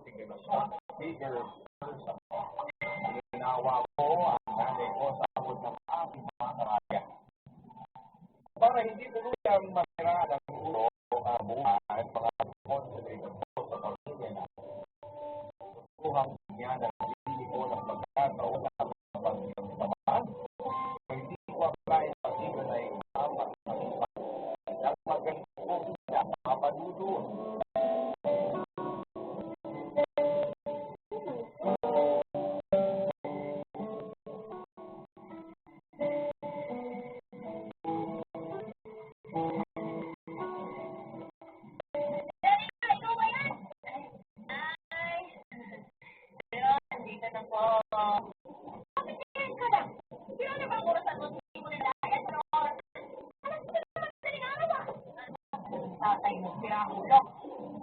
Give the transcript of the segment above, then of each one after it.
bigger person. Ginawa ko ang nanay ko sa abot ng aking mga karaya. Para hindi tuluyang masiraan ang ulo ang buhay at mga responsibility ko sa pamilya na kuhang niya ng sarili ko ng pagkataon na pagkasamaan. Hindi ko akalain pag-ibig ay tama ang maganda ko na mapadudun. Tatay mo, pirahulo.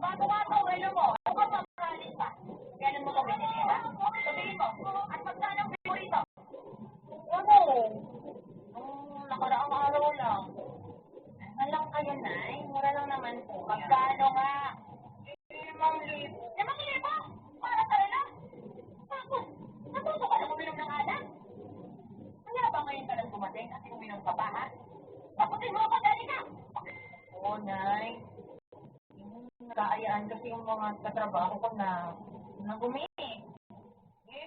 Bago nga ito, ano mo? Ano ba mamahalin pa? Kailan mo ito binili, ha? Sabihin mo, at magkano ang favorito? Ano? Nakaraang araw lang. Alam kayo, Nay. Mura lang naman po. Magkano nga? 5,000. 5,000? Para talaga? Tapos, natuto ka lang uminom ng alak? Kaya ba ngayon ka lang dumating at uminom ka pa, ha? Tapusin mo ako, dali ka! Oo, Nay. Nakaayaan kasi yung mga katrabaho ko na gumini.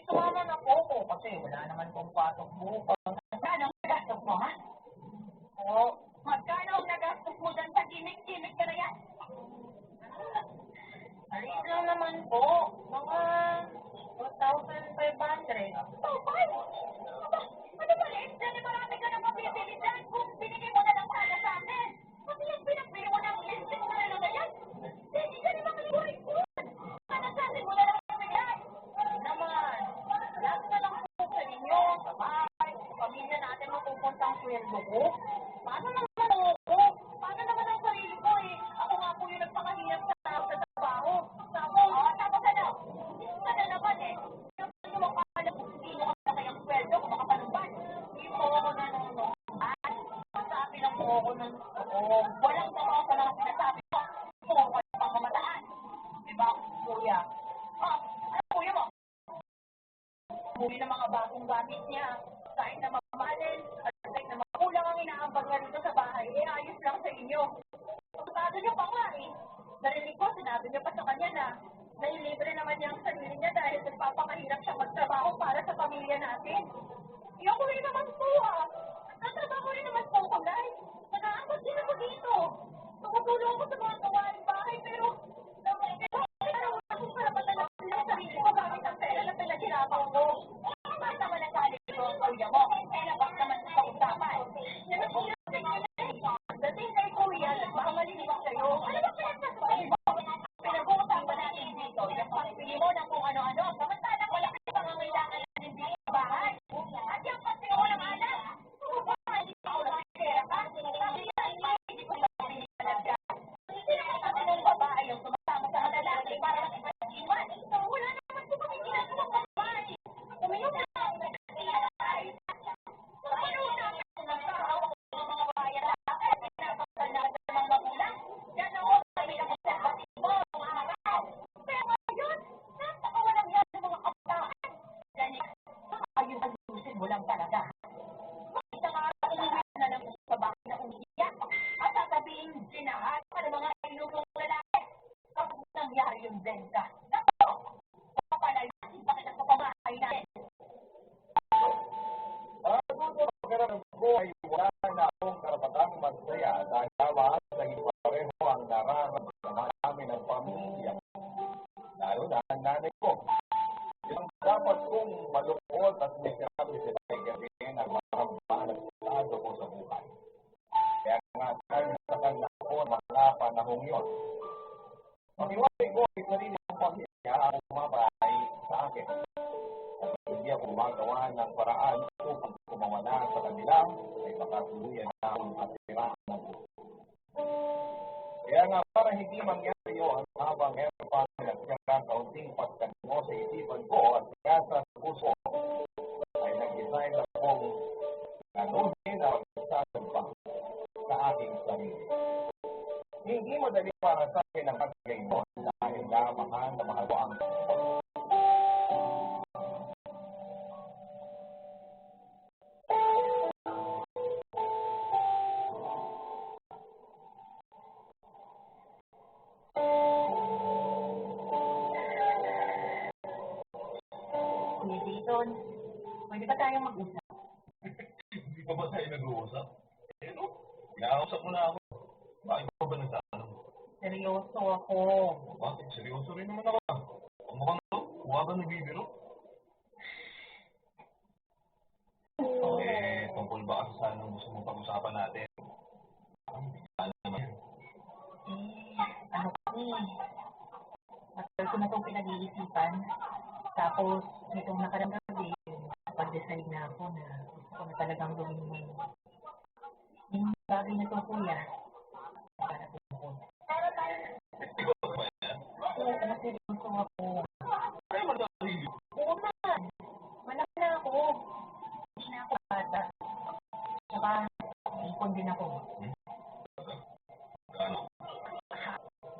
Sumama na po ko kasi wala naman pong patok bukas. Magkano ang nagastos mo, ha? Oo. Magkano ang nagastos mo dyan sa gimmick-gimmick ka na yan? Alis lang naman po. Mga 1,500. Ano ba, Liz? Dali marami ka na mabibili dyan kung binili mo na lang sana sa akin. Kasi yung pinagbili mo ng list mo na lang na yan. Hindi ka naman kaliburin ko. Sana sa atin mo na lang yung bigay. Naman, lahat na lang po sa inyo, sa bahay, sa pamilya natin mapupunta ang sweldo ko. Paano naman ako? Paano naman ang sarili ko eh? Ako nga po yung nagpakahirap sa trabaho. Tapos ano? Sana naman eh. Hindi mo makakala kung sino ka sa kayang sweldo kung makapanumban. Hindi mo ako nanonood. Sabi lang po ako ng walang totoo sa mga sinasabi ko. Kung wala pang mamataan. Diba, kuya? Ano kuya mo? Muli ng mga bagong gamit niya. Kahit na mamahalin at kahit na makulang ang inaambag niya dito sa bahay, ayos lang sa inyo. Sabi niyo pa nga eh. Narinig ko, sinabi niyo pa sa kanya na nailibre naman niya ang sarili niya dahil nagpapakahirap siya magtrabaho para sa pamilya natin. Yung rin naman po nagtrabaho rin naman po ko guys. Nakaabot din ako dito. Nakatulong ako sa mga gawaing bahay pero wala akong karapatan ng sarili ko gamit ang pera na pinaghirapan ko. Bakit naman nagalit ko ang kuya mo? Bakit naman sa usapan? Dating kay kuya, nagmamalinig sa'yo. Ano ba pinagsasabi mo? Pinag-uusapan natin dito. Yung pagpili mo ng kung ano-ano. Samantalang wala kayo pangangailangan natin dito sa bahay. At yung pagpili mo ng anak. Hindi pa ako nakikira ka. Sabi niya, hindi ko sabi niya talaga. Hindi naman sabi ng babae yung sumasama sa lalaki para makipag-iwan. Wala naman po kami ginagawang babae. Uminom na ako ng pinatay. Ano namin kung nagkahawak ng mga bayan natin? Pinapasal na sa mga magulang. Yan ako, kami na magsasabibo, mga araw. Pero ngayon, napakawalang yan ng mga kabataan. Ganyan, ayun ang lusin mo lang talaga. Isang araw umuwi na lang sa bahay na umiiyak at sasabihin sinahat ka ng mga inulong lalaki. Kapag nangyari yung Zenka, nato, papalayasin pa kita sa pamahay natin. Ang buhay, wala na akong karapatang magsaya dahil tama sa pareho ang nararamdaman namin ng pamilya. Lalo na ang nanay ko. Yung dapat kong malungkot at may sinabi sila ay gabihin ang maramdaman at estado ko sa buhay. Kaya nga, dahil sa kanya ko mga panahong yun. Pag-iwalay ko ay sarili ng pamilya ang umabay sa akin. At hindi ako gumagawa ng paraan upang kumawala sa kanila ay makatuluyan na ang atirahan ng buhay. Kaya nga para hindi mangyari yun habang meron pa nagkakaroon kaunting pagkanmo sa isipan ko at kasa sa puso ay nag-design akong ganuhin ang magsasamba sa aking sarili. Hindi madali para sa akin ang pagkain mo dahil mahal na mahal ko ang Kuya Jason, pwede ba tayong mag-usap? Hindi pa ba tayo nag-uusap? Eh, no? Kinakausap mo na ako. Bakit mo ba nagtatanong? Seryoso ako. Bakit? Seryoso rin naman ako. Ang mukhang to? Mukha ba nagbibiro? Eh, tungkol ba kasi sa anong gusto mong pag-usapan natin? Ano naman yan? Ano kasi, matagal ko na itong pinag-iisipan. Tapos, nitong nakarang gabi, pag-decide na ako na gusto ko na talagang gawin yung bagay na ito, kuya. Para po ako. Ikaw ba yan? Oo, seryoso ako. Ay, madali. Oo naman. Malaki na ako. Hindi na ako bata. Saka, ipon din ako. Gaano?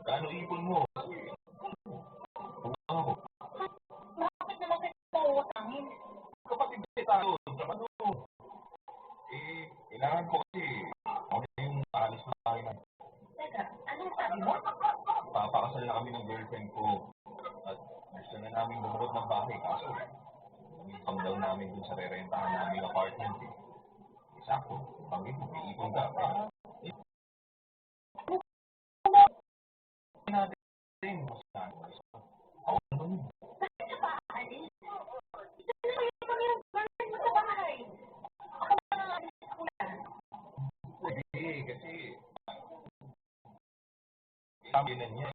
Gaano ipon mo? Ako. Bakit naman kita utangin? Kapatid tayo. Ano? Eh, kailangan ko kasi. Ako na yung alis na tayo na. Teka, anong sabi mo? Papakasal na kami ng girlfriend ko. At gusto na namin bumukod ng bahay. Kaso, yung daw namin dun sa rerentahan namin apartment. Eh. Sakto. Pangit, iipon ka. Natin. Ako naman yun. Bakit ka ba aalis? Ito na kayo kami yung girlfriend mo sa bahay. Ako ba ang aalis sa kuya? Pwede, kasi sabi na niya.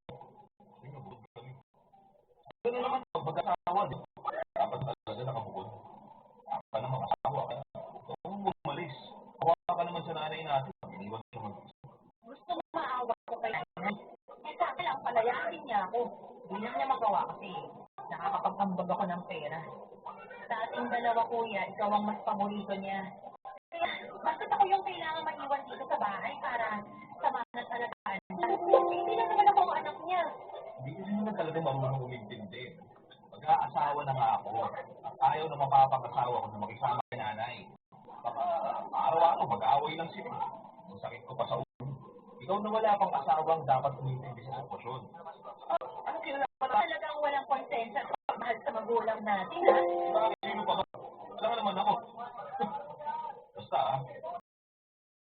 Sinubod kami. Ano naman, mag-asawa, di ba? Dapat talaga nakabukod. Dapat naman asawa ka. Huwag mo umalis. Hawa ka naman sa nanay natin. Iniwan ka mag-isa. Gusto mo maawa ko kay nanay? Eh sa akin lang palayasin niya ako. Hindi lang niya magawa kasi nakakapag-ambag ako ng pera. Sa ating dalawa kuya, ikaw ang mas paborito niya. Kaya bakit ako yung kailangan maiwan dito sa bahay para samahan at alagaan? Hindi lang naman ako ang anak niya. Hindi kasi naman talaga marunong umintindi. Mag-aasawa na nga ako. At ayaw na mapapag-asawa ko na makisama kay nanay. Baka araw-araw mag-aaway lang sila. Ang sakit ko pa sa ulo. Ikaw na wala pang asawang dapat umintindi sa sitwasyon. Ano kinalaman na? Talagang walang konsensya at pagmahal sa magulang natin, ha? Sino pa ba? Wala ka naman ako. Basta